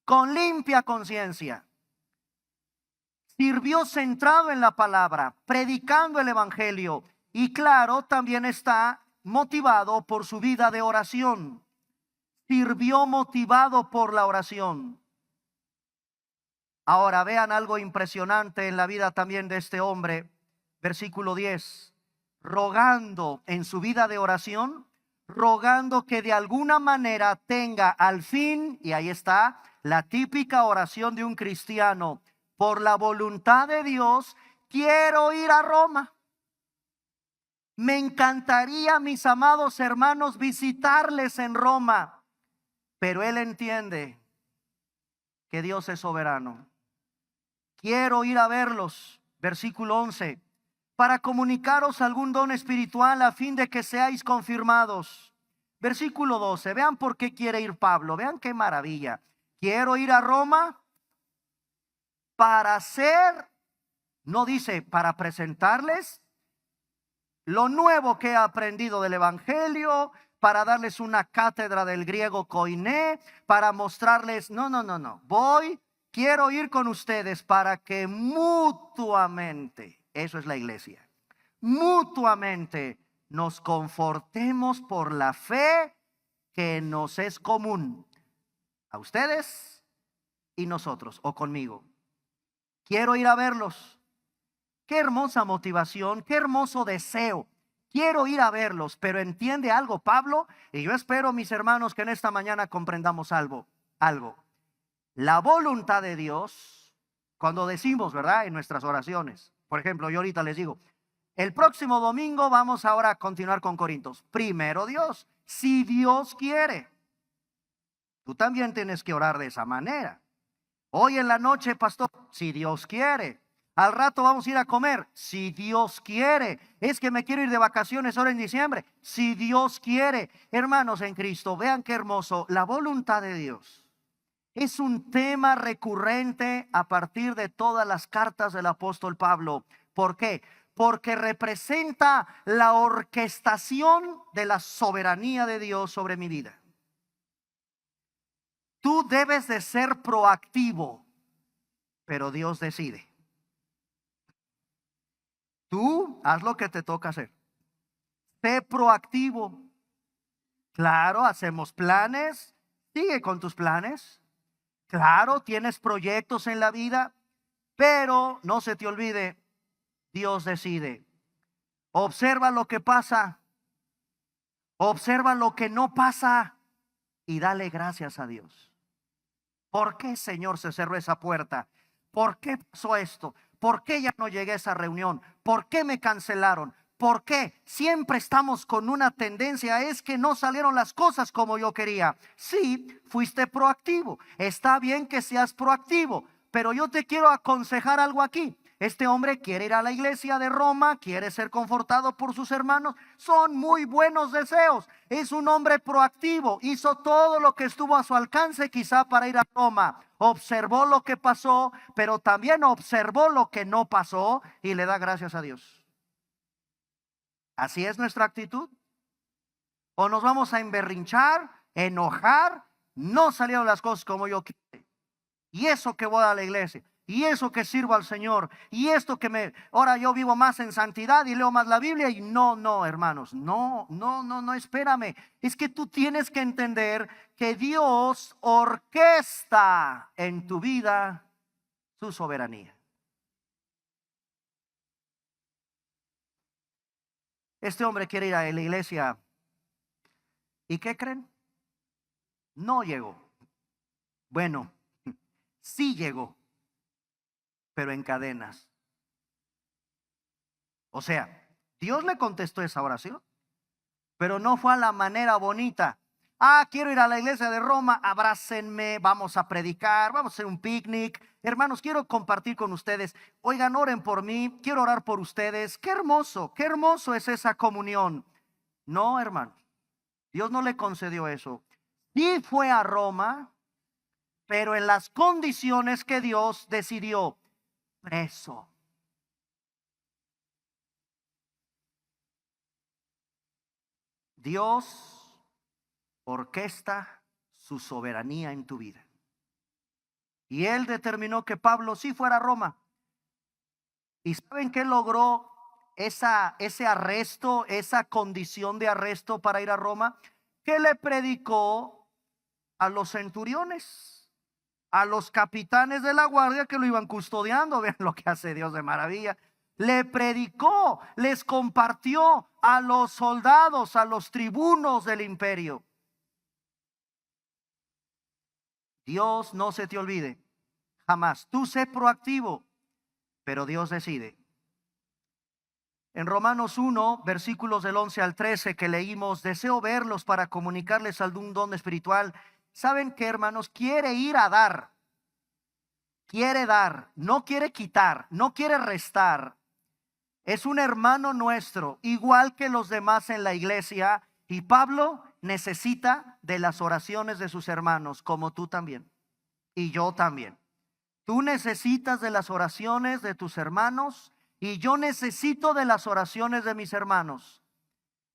Con limpia conciencia. Sirvió centrado en la palabra, predicando el evangelio, y claro, también está motivado por su vida de oración. Sirvió motivado por la oración. Ahora vean algo impresionante en la vida también de este hombre. Versículo 10. Rogando en su vida de oración, rogando que de alguna manera tenga al fin, y ahí está la típica oración de un cristiano: por la voluntad de Dios, quiero ir a Roma. Me encantaría, mis amados hermanos, visitarles en Roma. Pero él entiende que Dios es soberano. Quiero ir a verlos, versículo 11, para comunicaros algún don espiritual a fin de que seáis confirmados. Versículo 12, vean por qué quiere ir Pablo, vean qué maravilla. Quiero ir a Roma para hacer, no dice para presentarles lo nuevo que he aprendido del Evangelio, para darles una cátedra del griego koiné, para mostrarles, no. Quiero ir con ustedes para que mutuamente, eso es la iglesia, mutuamente nos confortemos por la fe que nos es común, a ustedes y nosotros, o conmigo. Quiero ir a verlos. Qué hermosa motivación, qué hermoso deseo. Quiero ir a verlos, pero entiende algo, Pablo, y yo espero, mis hermanos, que en esta mañana comprendamos algo. La voluntad de Dios, cuando decimos, ¿verdad?, en nuestras oraciones, por ejemplo, yo ahorita les digo, el próximo domingo vamos ahora a continuar con Corintios. Primero Dios, si Dios quiere. Tú también tienes que orar de esa manera. Hoy en la noche, pastor, si Dios quiere. Al rato vamos a ir a comer, si Dios quiere. Es que me quiero ir de vacaciones ahora en diciembre, si Dios quiere. Hermanos en Cristo, vean qué hermoso. La voluntad de Dios es un tema recurrente a partir de todas las cartas del apóstol Pablo. ¿Por qué? Porque representa la orquestación de la soberanía de Dios sobre mi vida. Tú debes de ser proactivo, pero Dios decide. Tú haz lo que te toca hacer. Sé proactivo. Claro, hacemos planes. Sigue con tus planes. Claro, tienes proyectos en la vida, pero no se te olvide, Dios decide. Observa lo que pasa. Observa lo que no pasa y dale gracias a Dios. ¿Por qué, Señor, se cerró esa puerta? ¿Por qué pasó esto? ¿Por qué ya no llegué a esa reunión? ¿Por qué me cancelaron? ¿Por qué? Siempre estamos con una tendencia, es que no salieron las cosas como yo quería. Sí, fuiste proactivo. Está bien que seas proactivo, pero yo te quiero aconsejar algo aquí. Este hombre quiere ir a la iglesia de Roma, quiere ser confortado por sus hermanos. Son muy buenos deseos. Es un hombre proactivo. Hizo todo lo que estuvo a su alcance quizá para ir a Roma. Observó lo que pasó, pero también observó lo que no pasó y le da gracias a Dios. ¿Así es nuestra actitud? ¿O nos vamos a emberrinchar, enojar? No salieron las cosas como yo quise. Y eso que voy a la iglesia, y eso que sirvo al Señor, y esto que ahora yo vivo más en santidad y leo más la Biblia, y no, hermanos, no, espérame. Es que tú tienes que entender que Dios orquesta en tu vida su soberanía. Este hombre quiere ir a la iglesia, ¿y qué creen? No llegó. Bueno, sí llegó, pero en cadenas. O sea, Dios le contestó esa oración, pero no fue a la manera bonita. Quiero ir a la iglesia de Roma, abrácenme, vamos a predicar, vamos a hacer un picnic. Hermanos, quiero compartir con ustedes. Oigan, oren por mí, quiero orar por ustedes. Qué hermoso es esa comunión. No, hermanos, Dios no le concedió eso. Sí fue a Roma, pero en las condiciones que Dios decidió. Preso. Dios orquesta su soberanía en tu vida. Y Él determinó que Pablo sí fuera a Roma. ¿Y saben qué logró ese arresto, esa condición de arresto para ir a Roma? Que le predicó a los centuriones, a los capitanes de la guardia que lo iban custodiando. Vean lo que hace Dios de maravilla. Le predicó, les compartió a los soldados, a los tribunos del imperio. Dios no se te olvide, jamás. Tú sé proactivo, pero Dios decide. En Romanos 1, versículos del 11 al 13 que leímos, deseo verlos para comunicarles algún don espiritual. ¿Saben qué, hermanos? Quiere ir a dar. quiere dar, no quiere quitar, no quiere restar. Es un hermano nuestro, igual que los demás en la iglesia, y Pablo necesita de las oraciones de sus hermanos, como tú también, y yo también. Tú necesitas de las oraciones de tus hermanos, y yo necesito de las oraciones de mis hermanos.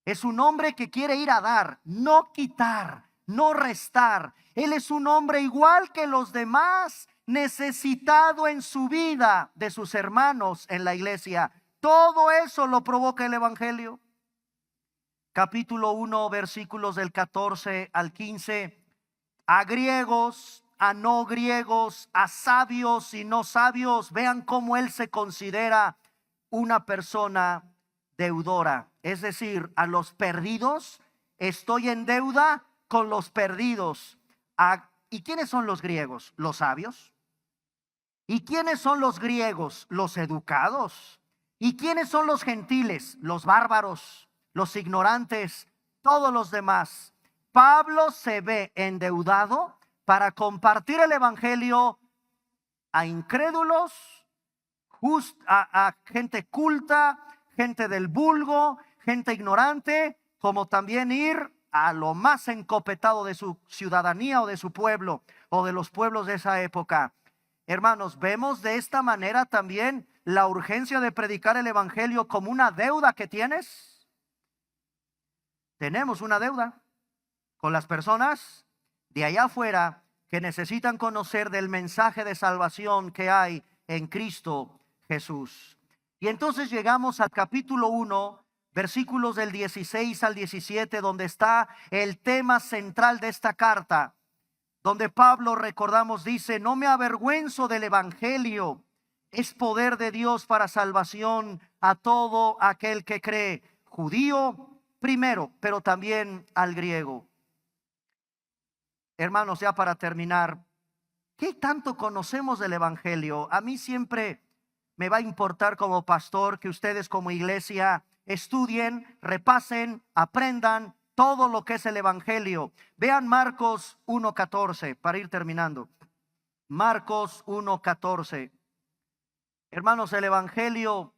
Es un hombre que quiere ir a dar, no quitar, no restar. Él es un hombre igual que los demás, necesitado en su vida de sus hermanos en la iglesia. Todo eso lo provoca el Evangelio. Capítulo 1, versículos del 14 al 15. A griegos, a no griegos, a sabios y no sabios, vean cómo él se considera una persona deudora. Es decir, a los perdidos, estoy en deuda con los perdidos. ¿Y quiénes son los griegos? Los sabios. ¿Y quiénes son los griegos? Los educados. ¿Y quiénes son los gentiles? Los bárbaros, los ignorantes, todos los demás. Pablo se ve endeudado para compartir el evangelio a incrédulos, a gente culta, gente del vulgo, gente ignorante, como también ir a lo más encopetado de su ciudadanía o de su pueblo o de los pueblos de esa época. Hermanos, vemos de esta manera también la urgencia de predicar el evangelio como una deuda que tienes. Tenemos una deuda con las personas de allá afuera que necesitan conocer del mensaje de salvación que hay en Cristo Jesús. Y entonces llegamos al capítulo 1, versículos del 16 al 17, donde está el tema central de esta carta, donde Pablo, recordamos, dice: no me avergüenzo del evangelio, es poder de Dios para salvación a todo aquel que cree, judío primero, pero también al griego. Hermanos, ya para terminar, ¿qué tanto conocemos del evangelio? A mí siempre me va a importar como pastor que ustedes como iglesia estudien, repasen, aprendan todo lo que es el evangelio. Vean Marcos 1:14 para ir terminando. Marcos 1:14. Hermanos, el evangelio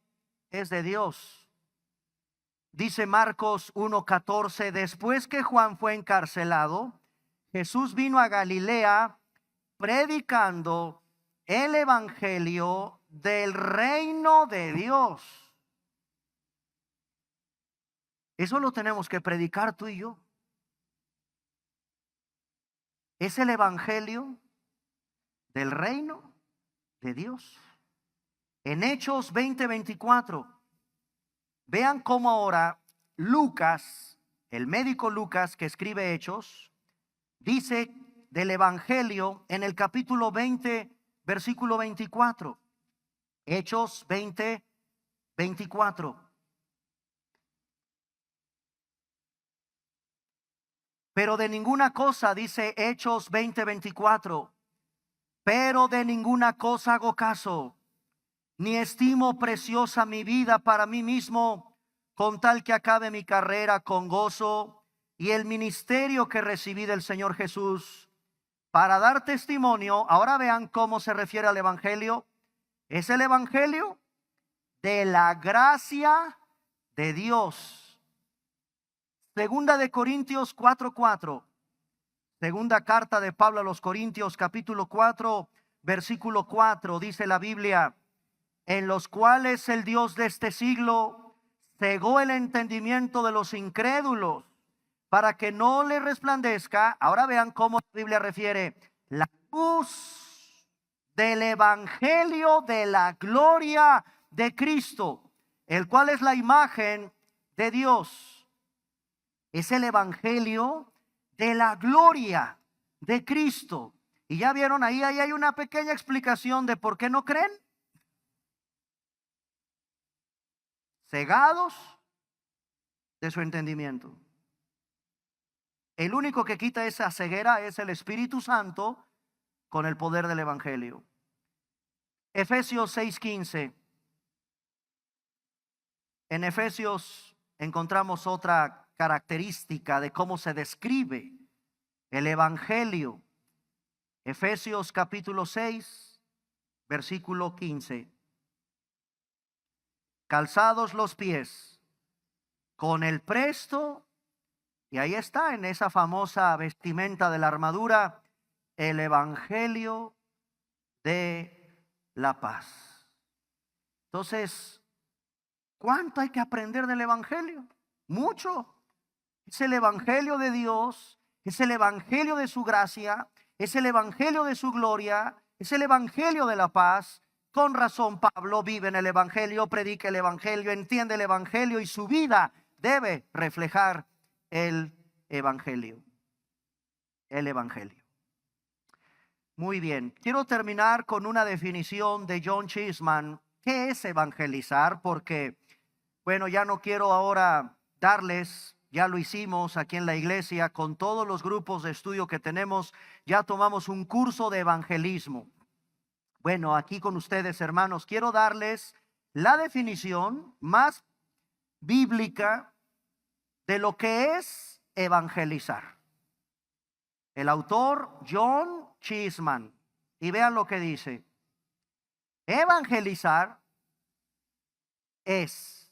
es de Dios. Dice Marcos 1:14: después que Juan fue encarcelado, Jesús vino a Galilea predicando el evangelio del reino de Dios. Eso lo tenemos que predicar tú y yo. Es el evangelio del reino de Dios. En Hechos 20:24, vean cómo ahora Lucas, el médico Lucas que escribe Hechos, dice del evangelio en el capítulo 20, versículo 24. Hechos 20:24. Pero de ninguna cosa, dice Hechos 20:24, pero de ninguna cosa hago caso, ni estimo preciosa mi vida para mí mismo, con tal que acabe mi carrera con gozo y el ministerio que recibí del Señor Jesús, para dar testimonio. Ahora vean cómo se refiere al evangelio. Es el evangelio de la gracia de Dios. Segunda de Corintios 4:4. Segunda carta de Pablo a los Corintios, capítulo 4, versículo 4, dice la Biblia: en los cuales el Dios de este siglo cegó el entendimiento de los incrédulos, para que no le resplandezca. Ahora vean cómo la Biblia refiere: la luz del evangelio de la gloria de Cristo, el cual es la imagen de Dios. Es el evangelio de la gloria de Cristo. Y ya vieron ahí hay una pequeña explicación de por qué no creen. Cegados de su entendimiento. El único que quita esa ceguera es el Espíritu Santo con el poder del evangelio. Efesios 6:15. En Efesios encontramos otra característica de cómo se describe el evangelio. Efesios capítulo 6, versículo 15. Calzados los pies con el presto, y ahí está en esa famosa vestimenta de la armadura, el evangelio de la paz. Entonces, ¿cuánto hay que aprender del evangelio? Mucho. Es el evangelio de Dios, es el evangelio de su gracia, es el evangelio de su gloria, es el evangelio de la paz. Con razón Pablo vive en el evangelio, predica el evangelio, entiende el evangelio y su vida debe reflejar el evangelio. El evangelio. Muy bien, quiero terminar con una definición de John Cheeseman. ¿Qué es evangelizar? Porque, bueno, ya no quiero ahora darles, ya lo hicimos aquí en la iglesia con todos los grupos de estudio que tenemos, ya tomamos un curso de evangelismo. Bueno, aquí con ustedes, hermanos, quiero darles la definición más bíblica de lo que es evangelizar. El autor John Cheeseman, y vean lo que dice. Evangelizar es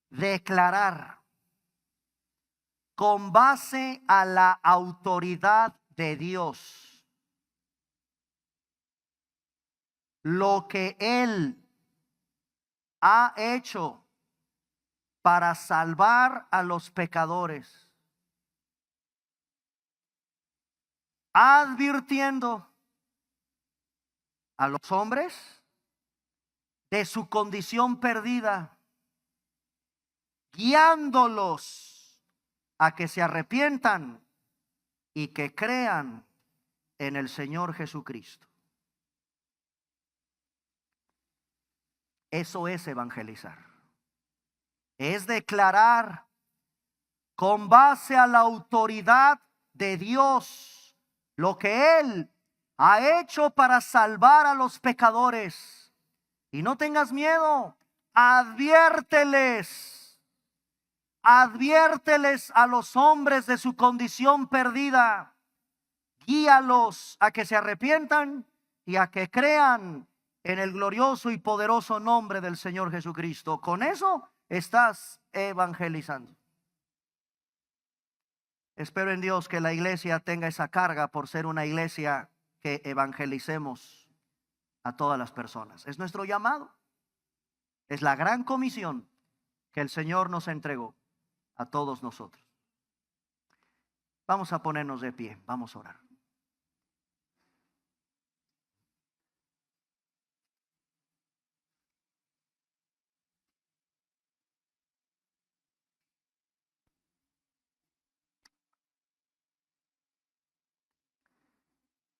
declarar con base a la autoridad de Dios lo que Él ha hecho para salvar a los pecadores, advirtiendo a los hombres de su condición perdida, guiándolos a que se arrepientan y que crean en el Señor Jesucristo. Eso es evangelizar. Es declarar con base a la autoridad de Dios lo que Él ha hecho para salvar a los pecadores. Y no tengas miedo, adviérteles a los hombres de su condición perdida, guíalos a que se arrepientan y a que crean en el glorioso y poderoso nombre del Señor Jesucristo. Con eso estás evangelizando. Espero en Dios que la iglesia tenga esa carga por ser una iglesia que evangelicemos a todas las personas. Es nuestro llamado. Es la gran comisión que el Señor nos entregó a todos nosotros. Vamos a ponernos de pie, vamos a orar.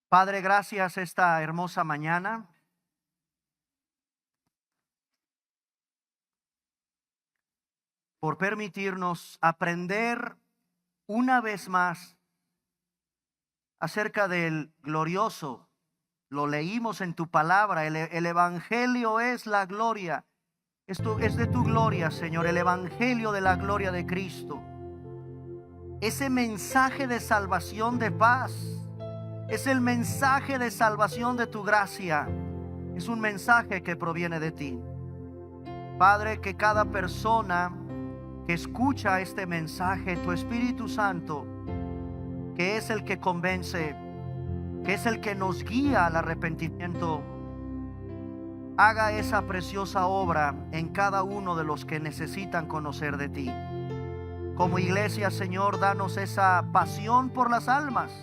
Padre, gracias esta hermosa mañana. Por permitirnos aprender una vez más acerca del glorioso. Lo leímos en tu palabra. El evangelio es la gloria. Esto es de tu gloria, Señor. El evangelio de la gloria de Cristo. Ese mensaje de salvación, de paz. Es el mensaje de salvación de tu gracia. Es un mensaje que proviene de ti. Padre, que cada persona que escucha este mensaje, tu Espíritu Santo, que es el que convence, que es el que nos guía al arrepentimiento, haga esa preciosa obra en cada uno de los que necesitan conocer de ti. Como iglesia, Señor, danos esa pasión por las almas.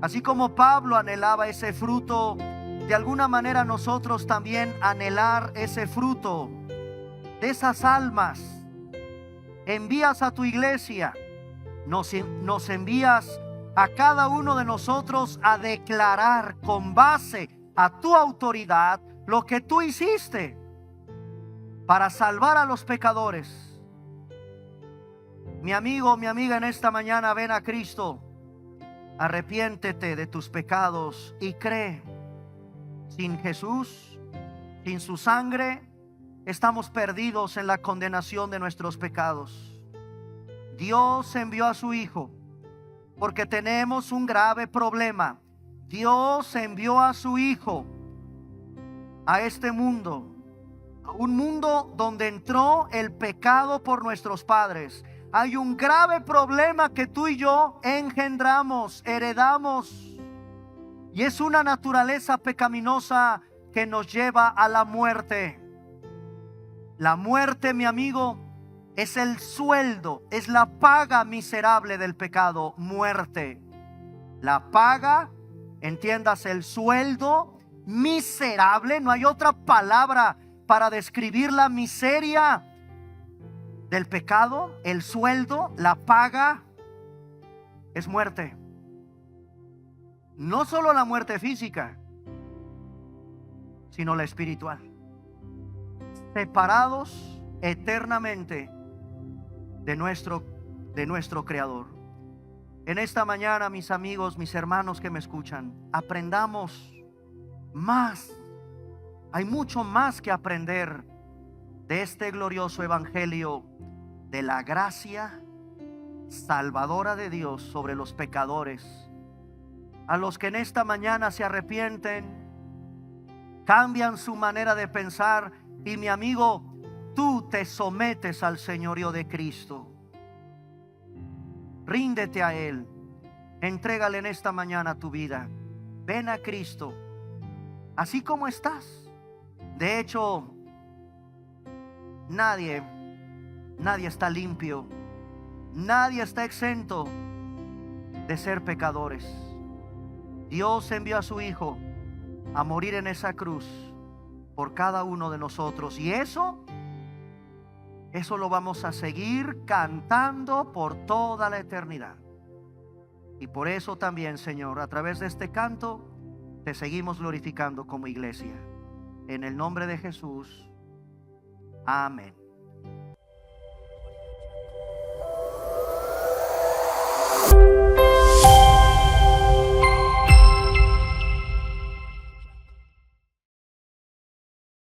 Así como Pablo anhelaba ese fruto, de alguna manera nosotros también anhelar ese fruto de esas almas. Envías a tu iglesia, nos envías a cada uno de nosotros a declarar con base a tu autoridad lo que tú hiciste para salvar a los pecadores. Mi amigo, mi amiga, en esta mañana ven a Cristo. Arrepiéntete de tus pecados y cree. Sin Jesús, sin su sangre, estamos perdidos en la condenación de nuestros pecados. Dios envió a su Hijo porque tenemos un grave problema. Dios envió a su Hijo a este mundo, a un mundo donde entró el pecado por nuestros padres. Hay un grave problema que tú y yo engendramos, heredamos, y es una naturaleza pecaminosa que nos lleva a la muerte. La muerte, mi amigo, es el sueldo, es la paga miserable del pecado. Muerte. La paga, entiendas, el sueldo miserable. No hay otra palabra para describir la miseria del pecado. El sueldo, la paga, es muerte. No solo la muerte física, sino la espiritual. Separados eternamente de nuestro Creador. En esta mañana, mis amigos, mis hermanos que me escuchan, aprendamos más. Hay mucho más que aprender de este glorioso evangelio de la gracia salvadora de Dios sobre los pecadores, a los que en esta mañana se arrepienten, cambian su manera de pensar. Y mi amigo, tú te sometes al señorío de Cristo. Ríndete a Él. Entrégale en esta mañana tu vida. Ven a Cristo así como estás. De hecho, nadie está limpio. Nadie está exento de ser pecadores. Dios envió a su Hijo a morir en esa cruz por cada uno de nosotros. Y eso lo vamos a seguir cantando por toda la eternidad. Y por eso también, Señor, a través de este canto te seguimos glorificando como iglesia. En el nombre de Jesús. Amén.